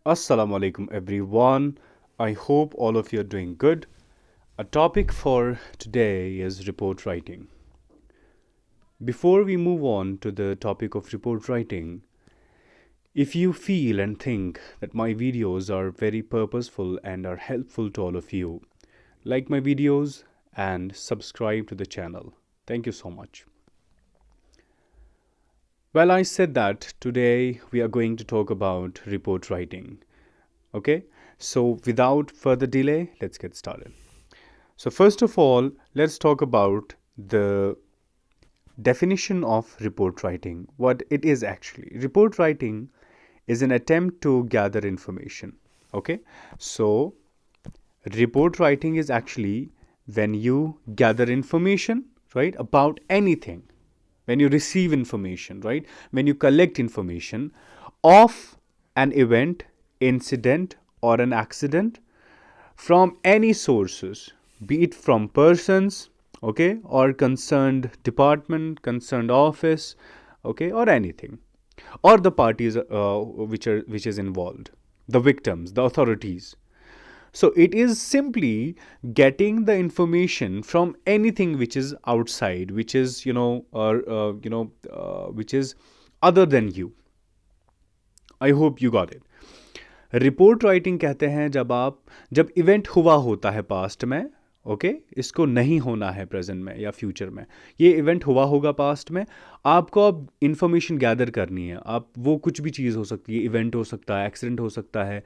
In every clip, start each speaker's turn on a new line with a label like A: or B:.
A: Assalamu alaikum everyone. I hope all of you are doing good. A topic for today is report writing. Before we move on to the topic of report writing, if you feel and think that my videos are very purposeful and are helpful to all of you, like my videos and subscribe to the channel. Thank you so much. Well, I said that today we are going to talk about report writing. Okay, so without further delay, let's get started. So, first of all, let's talk about the definition of report writing. What it is actually. Report writing is an attempt to gather information. Okay, so report writing is actually when you gather information, right, about anything, when you receive information, right, when you collect information of an event, incident, or an accident from any sources, be it from persons, okay, or concerned department, concerned office, okay, or anything, or the parties which is involved, the victims, the authorities. So it is simply getting the information from anything which is outside, which is which is other than you. I hope you got it. Report writing कहते हैं जब event हुआ होता है past में, okay, इसको नहीं होना है प्रेजेंट में या फ्यूचर में, ये इवेंट हुआ होगा पास्ट में, आपको अब इंफॉर्मेशन गैदर करनी है। आप वो कुछ भी चीज़ हो सकती है, इवेंट हो सकता है, एक्सीडेंट हो सकता है,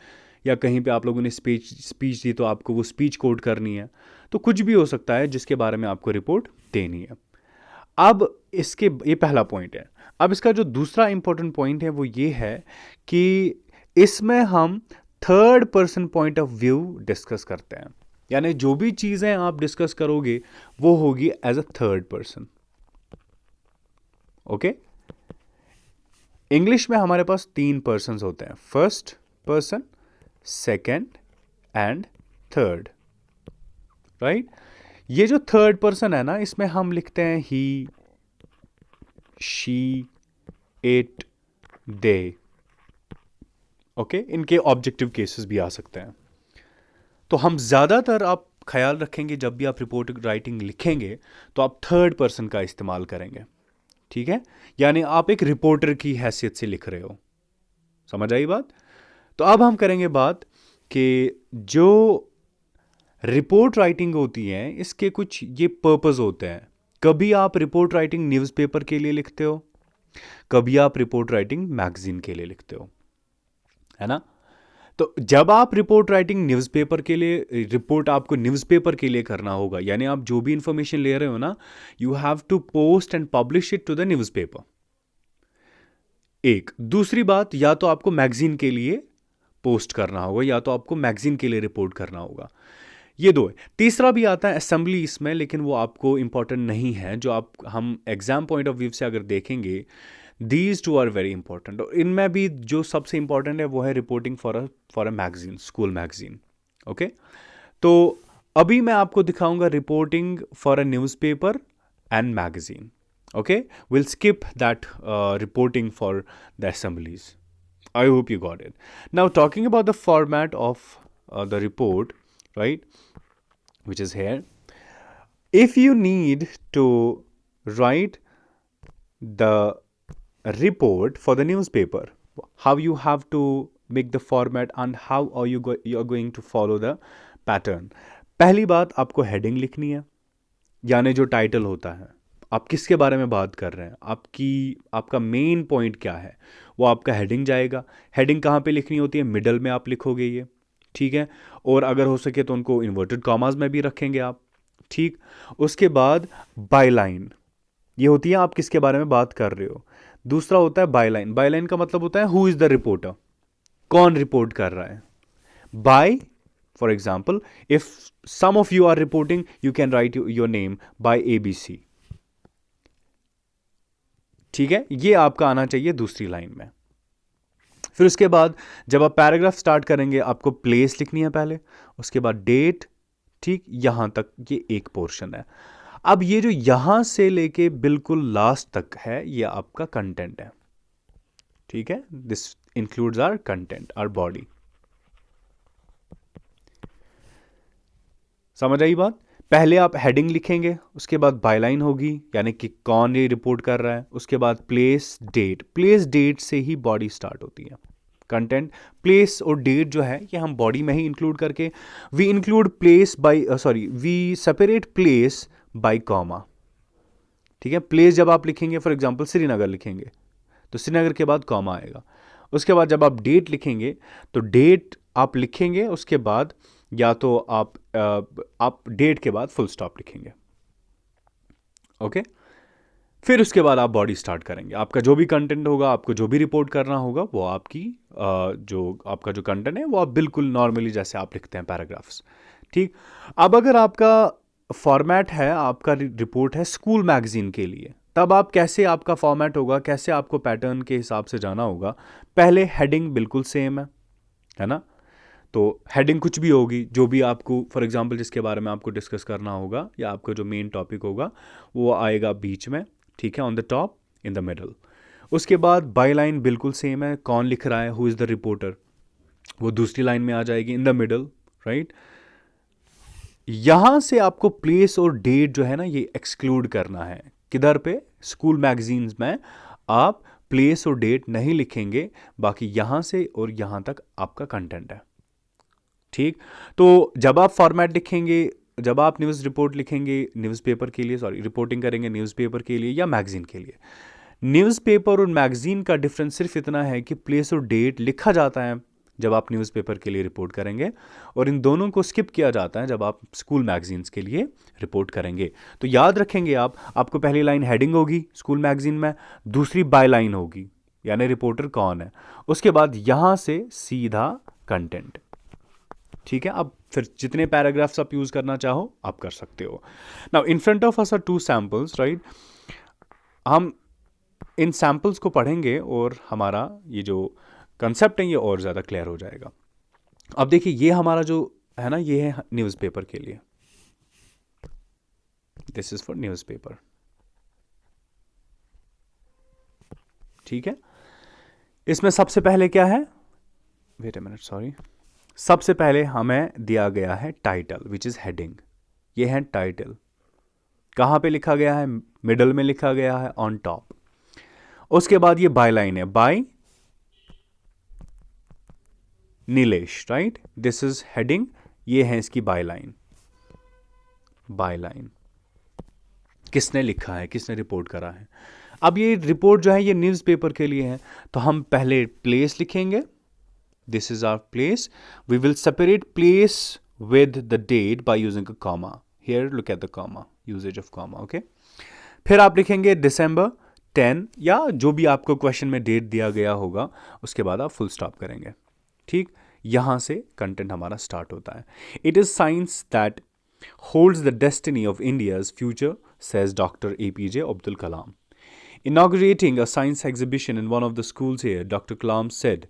A: या कहीं पे आप लोगों ने स्पीच दी तो आपको वो स्पीच कोड करनी है, तो कुछ भी हो सकता है जिसके बारे में आपको रिपोर्ट देनी है। अब ये पहला पॉइंट है। अब इसका जो दूसरा इंपॉर्टेंट पॉइंट है वो ये है कि इसमें हम third person point of view discuss करते हैं, यानी जो भी चीजें आप डिस्कस करोगे वो होगी as a third person. Okay, English में हमारे पास 3 पर्सन्स होते हैं, first person, second and third, right. ये जो थर्ड पर्सन है ना, इसमें हम लिखते हैं ही, शी, इट, दे। ओके, इनके ऑब्जेक्टिव केसेस भी आ सकते हैं। तो हम ज़्यादातर, आप ख्याल रखेंगे जब भी आप रिपोर्ट राइटिंग लिखेंगे तो आप थर्ड पर्सन का इस्तेमाल करेंगे, ठीक है, यानी आप एक रिपोर्टर की हैसियत से लिख रहे हो। समझ आई बात? तो अब हम करेंगे बात कि जो रिपोर्ट राइटिंग होती है इसके कुछ ये पर्पस होते हैं। कभी आप रिपोर्ट राइटिंग न्यूज़पेपर के लिए लिखते हो, कभी आप रिपोर्ट राइटिंग मैगजीन के लिए लिखते हो, है ना। तो जब आप रिपोर्ट राइटिंग न्यूज़पेपर के लिए, रिपोर्ट आपको न्यूज़पेपर के लिए करना होगा, यानी आप जो भी इंफॉर्मेशन ले रहे हो ना, you have to post and publish it to the newspaper. एक दूसरी बात, या तो आपको मैगजीन के लिए पोस्ट करना होगा या तो आपको मैगजीन के लिए रिपोर्ट करना होगा, ये दो है। तीसरा भी आता है असेंबली इसमें, लेकिन वो आपको इंपॉर्टेंट नहीं है। जो हम एग्जाम पॉइंट ऑफ व्यू से अगर देखेंगे, these two are very important. और इनमें भी जो सबसे इंपॉर्टेंट है वो है reporting for a magazine, school magazine. Okay, तो अभी मैं आपको दिखाऊंगा reporting for a newspaper and magazine. Okay, will skip that reporting for the assemblies. I hope you got it. Now, talking about the format of the report, right, which is here. If you need to write the report for the newspaper, how you have to make the format and how are you are going to follow the pattern. पहली बात, आपको heading लिखनी है, यानी जो title होता है, आप किसके बारे में बात कर रहे हैं, आपका मेन पॉइंट क्या है, वो आपका हेडिंग जाएगा। हेडिंग कहाँ पे लिखनी होती है? मिडल में आप लिखोगे ये, ठीक है, और अगर हो सके तो उनको इन्वर्टेड कॉमास में भी रखेंगे आप, ठीक। उसके बाद बायलाइन, ये होती है आप किसके बारे में बात कर रहे हो। दूसरा होता है बायलाइन। बायलाइन का मतलब होता है हु इज द रिपोर्टर, कौन रिपोर्ट कर रहा है। By, for example, if some of you are reporting, you can write your name by ABC, ठीक है, ये आपका आना चाहिए दूसरी लाइन में। फिर उसके बाद जब आप पैराग्राफ स्टार्ट करेंगे, आपको प्लेस लिखनी है पहले, उसके बाद डेट, ठीक, यहां तक ये एक पोर्शन है। अब ये जो यहां से लेके बिल्कुल लास्ट तक है, ये आपका कंटेंट है, ठीक है, this includes our content, our body. समझ आई बात? पहले आप हेडिंग लिखेंगे, उसके बाद बायलाइन होगी यानी कि कौन ये रिपोर्ट कर रहा है, उसके बाद प्लेस डेट, प्लेस डेट से ही बॉडी स्टार्ट होती है कंटेंट। प्लेस और डेट जो है ये हम बॉडी में ही इंक्लूड करके, we include place by we separate place by comma. ठीक है, प्लेस जब आप लिखेंगे फॉर एग्जांपल श्रीनगर लिखेंगे तो श्रीनगर के बाद कॉमा आएगा। उसके बाद जब आप डेट लिखेंगे तो डेट आप लिखेंगे, उसके बाद या तो आप डेट के बाद फुल स्टॉप लिखेंगे। ओके, फिर उसके बाद आप बॉडी स्टार्ट करेंगे। आपका जो भी कंटेंट होगा, आपको जो भी रिपोर्ट करना होगा, वो आपकी जो आपका जो कंटेंट है वो आप बिल्कुल नॉर्मली जैसे आप लिखते हैं पैराग्राफ्स। ठीक, अब अगर आपका फॉर्मेट है, आपका रिपोर्ट है स्कूल मैगजीन के लिए, तब आप कैसे आपका फॉर्मेट होगा, कैसे आपको पैटर्न के हिसाब से जाना होगा। पहले हेडिंग बिल्कुल सेम है ना, तो हेडिंग कुछ भी होगी जो भी आपको फॉर एग्जांपल जिसके बारे में आपको डिस्कस करना होगा या आपका जो मेन टॉपिक होगा वो आएगा बीच में, ठीक है, on the top, in the middle. उसके बाद बाय लाइन बिल्कुल सेम है, कौन लिख रहा है, हु इज़ द रिपोर्टर, वो दूसरी लाइन में आ जाएगी इन द मिडल, राइट। यहां से आपको प्लेस और डेट जो है ना ये एक्सक्लूड करना है। किधर पे? स्कूल मैगजीन्स में आप प्लेस और डेट नहीं लिखेंगे, बाकी यहां से और यहां तक आपका कंटेंट है। ठीक, तो जब आप फॉर्मेट लिखेंगे, जब आप न्यूज़ रिपोर्ट लिखेंगे न्यूज़पेपर के लिए, रिपोर्टिंग करेंगे न्यूज़पेपर के लिए या मैगजीन के लिए, न्यूज़पेपर और मैगजीन का डिफरेंस सिर्फ इतना है कि प्लेस और डेट लिखा जाता है जब आप न्यूज़पेपर के लिए रिपोर्ट करेंगे, और इन दोनों को स्किप किया जाता है जब आप स्कूल मैगजीन्स के लिए रिपोर्ट करेंगे। तो याद रखेंगे आपको पहली लाइन हेडिंग होगी स्कूल मैगजीन में, दूसरी बाय लाइन होगी यानी रिपोर्टर कौन है, उसके बाद यहां से सीधा कंटेंट। ठीक है, अब फिर जितने पैराग्राफ्स आप यूज करना चाहो आप कर सकते हो। Now in front of us are 2 samples, right. हम इन सैंपल्स को पढ़ेंगे और हमारा ये जो कंसेप्ट है ये और ज़्यादा क्लियर हो जाएगा। अब देखिए ये हमारा जो है ना ये है न्यूज़पेपर के लिए, दिस इज फॉर न्यूज़पेपर। ठीक है, इसमें सबसे पहले क्या है, वेट अ मिनट सॉरी, सबसे पहले हमें दिया गया है टाइटल विच इज हेडिंग। ये है टाइटल, कहां पे लिखा गया है, मिडल में लिखा गया है, ऑन टॉप। उसके बाद ये बाय लाइन है, by Nilesh, right, this is heading, ये है इसकी बाय लाइन। बाय लाइन किसने लिखा है, किसने रिपोर्ट करा है। अब ये रिपोर्ट जो है ये न्यूज़पेपर के लिए है, तो हम पहले प्लेस लिखेंगे, this is our place, we will separate place with the date by using a comma, here look at the comma, usages of comma, okay. फिर आप लिखेंगे December 10 या जो भी आपको क्वेश्चन में डेट दिया गया होगा, उसके बाद आप फुल स्टॉप करेंगे। ठीक, यहां से कंटेंट हमारा स्टार्ट होता है। It is science that holds the destiny of India's future, says Dr. APJ Abdul Kalam. Inaugurating a science exhibition in one of the schools here, Dr. Kalam said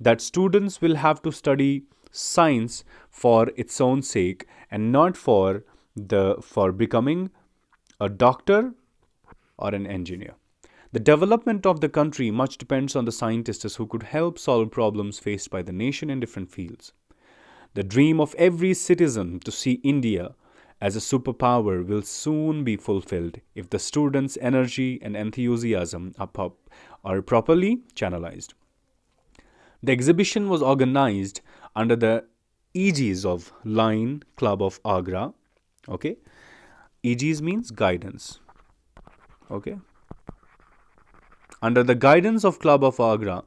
A: that students will have to study science for its own sake and not for becoming a doctor or an engineer. The development of the country much depends on the scientists who could help solve problems faced by the nation in different fields. The dream of every citizen to see India as a superpower will soon be fulfilled if the students' energy and enthusiasm are properly channelized. The exhibition was organized under the aegis of Lion Club of Agra. Okay, aegis means guidance. Okay, under the guidance of Club of Agra.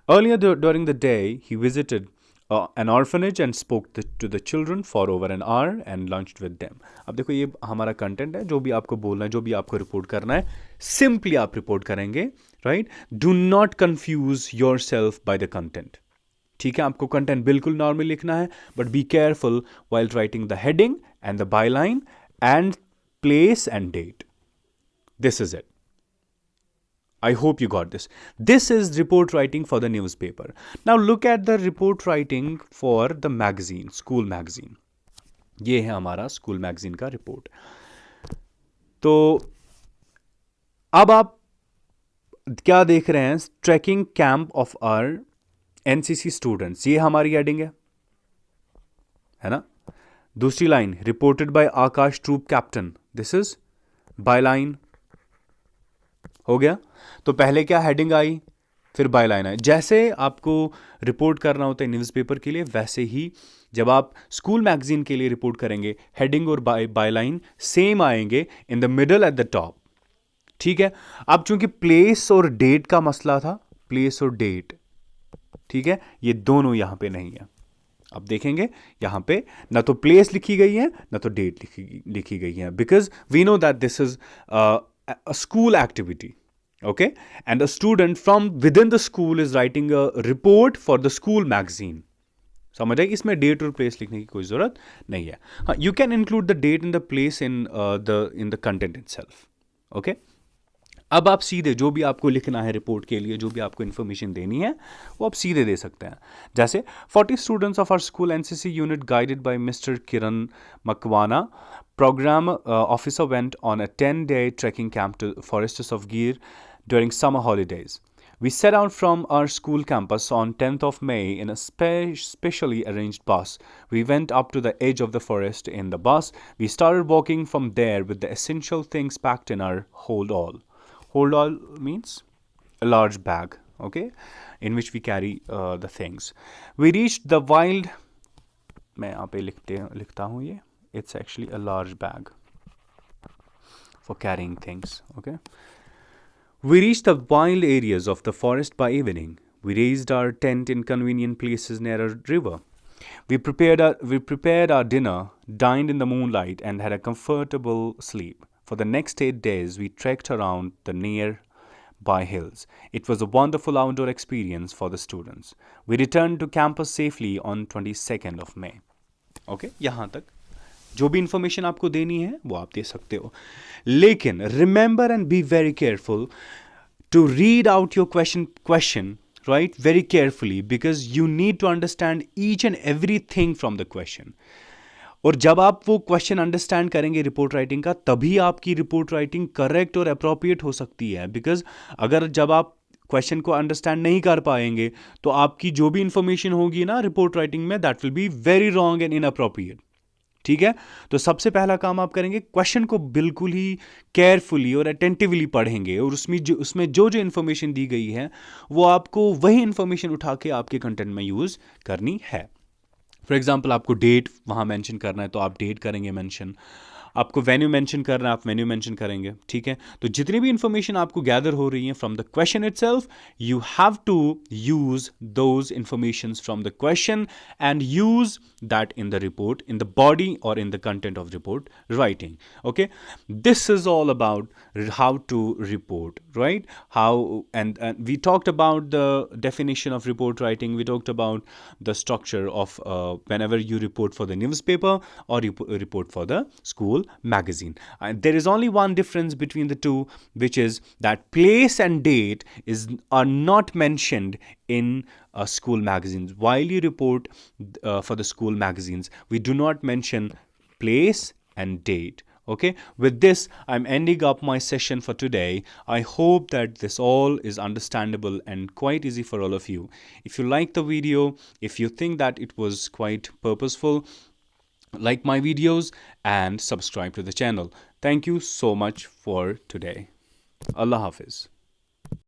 A: Earlier during the day, he visited an orphanage and spoke to the children for over an hour and lunched with them. अब देखो ये हमारा content है, जो भी आपको बोलना है, जो भी आपको रिपोर्ट करना है, सिंपली आप रिपोर्ट करेंगे, right. Do not confuse yourself by the content. ठीक है, आपको कंटेंट बिल्कुल नॉर्मल लिखना है, but be careful while writing the heading and the by line and place and date. This is it. I hope you got this. This is report writing for the newspaper. Now look at the report writing for the magazine, school magazine. ये है हमारा school magazine का report. तो अब आप क्या देख रहे हैं, trekking camp of our NCC students, ये हमारी हेडिंग है ना। दूसरी line, reported by Akash troop captain, this is byline. हो गया। तो पहले क्या हेडिंग आई, फिर बायलाइन आई। जैसे आपको रिपोर्ट करना होता है न्यूज़पेपर के लिए, वैसे ही जब आप स्कूल मैगजीन के लिए रिपोर्ट करेंगे, हेडिंग और बायलाइन सेम आएंगे in the middle at the top. ठीक है। अब चूंकि प्लेस और डेट का मसला था, प्लेस और डेट, ठीक है, ये दोनों यहां पे नहीं है। अब देखेंगे यहां पे ना तो प्लेस लिखी गई है ना तो डेट लिखी गई है, because we know that this is a school activity, okay, and a student from within the school is writing a report for the school magazine. समझ आए, इसमें डेट और प्लेस लिखने की कोई जरूरत नहीं है। हाँ, you can include the date in the place in the content itself, okay. अब आप सीधे जो भी आपको लिखना है रिपोर्ट के लिए, जो भी आपको इन्फॉर्मेशन देनी है, वो आप सीधे दे सकते हैं। जैसे 40 students of our school NCC unit guided by mister Kiran Makwana, program officer went on a 10-day trekking camp to forests of Gir during summer holidays. We set out from our school campus on 10th of May in a specially arranged bus. We went up to the edge of the forest in the bus. We started walking from there with the essential things packed in our hold-all. Hold-all means a large bag, okay, in which we carry the things. We reached the wild, मैं यहाँ पे लिखता हूँ ये, it's actually a large bag for carrying things, okay. We reached the wild areas of the forest by evening. We raised our tent in convenient places near a river. We prepared our dinner, dined in the moonlight, and had a comfortable sleep. For the next 8 days, we trekked around the nearby hills. It was a wonderful outdoor experience for the students. We returned to campus safely on 22nd of May. Okay, यहाँ तक जो भी information आपको देनी है वो आप दे सकते हो, लेकिन remember and be very careful to read out your question right, very carefully, because you need to understand each and every thing from the question. और जब आप वो क्वेश्चन अंडरस्टैंड करेंगे रिपोर्ट राइटिंग का, तभी आपकी रिपोर्ट राइटिंग करेक्ट और appropriate हो सकती है। बिकॉज अगर जब आप क्वेश्चन को अंडरस्टैंड नहीं कर पाएंगे तो आपकी जो भी इंफॉर्मेशन होगी ना रिपोर्ट राइटिंग में, that will be very wrong and inappropriate. ठीक है। तो सबसे पहला काम आप करेंगे, क्वेश्चन को बिल्कुल ही केयरफुली और अटेंटिवली पढ़ेंगे, और उसमें जो इन्फॉर्मेशन दी गई है वो आपको वही इन्फॉर्मेशन उठा के आपके कंटेंट में यूज़ करनी है। फॉर एग्जाम्पल आपको डेट वहाँ मेंशन करना है तो आप डेट करेंगे मेंशन, आपको वेन्यू मेंशन करना है आप वेन्यू मेंशन करेंगे। ठीक है। तो जितनी भी इंफॉर्मेशन आपको गैदर हो रही है from the question itself, you have to use those informations from the question and use that in the report, in the body or in the content of report writing. Okay, this is all about how to report, right? How and we talked about the definition of report writing. We talked about the structure of whenever you report for the newspaper or you report for the school magazine. And there is only one difference between the two, which is that place and date are not mentioned in school magazines. While you report for the school magazines, we do not mention place and date. Okay, with this I'm ending up my session for today. I hope that this all is understandable and quite easy for all of you. If you like the video, if you think that it was quite purposeful, like my videos and subscribe to the channel. Thank you so much for today. Allah Hafiz.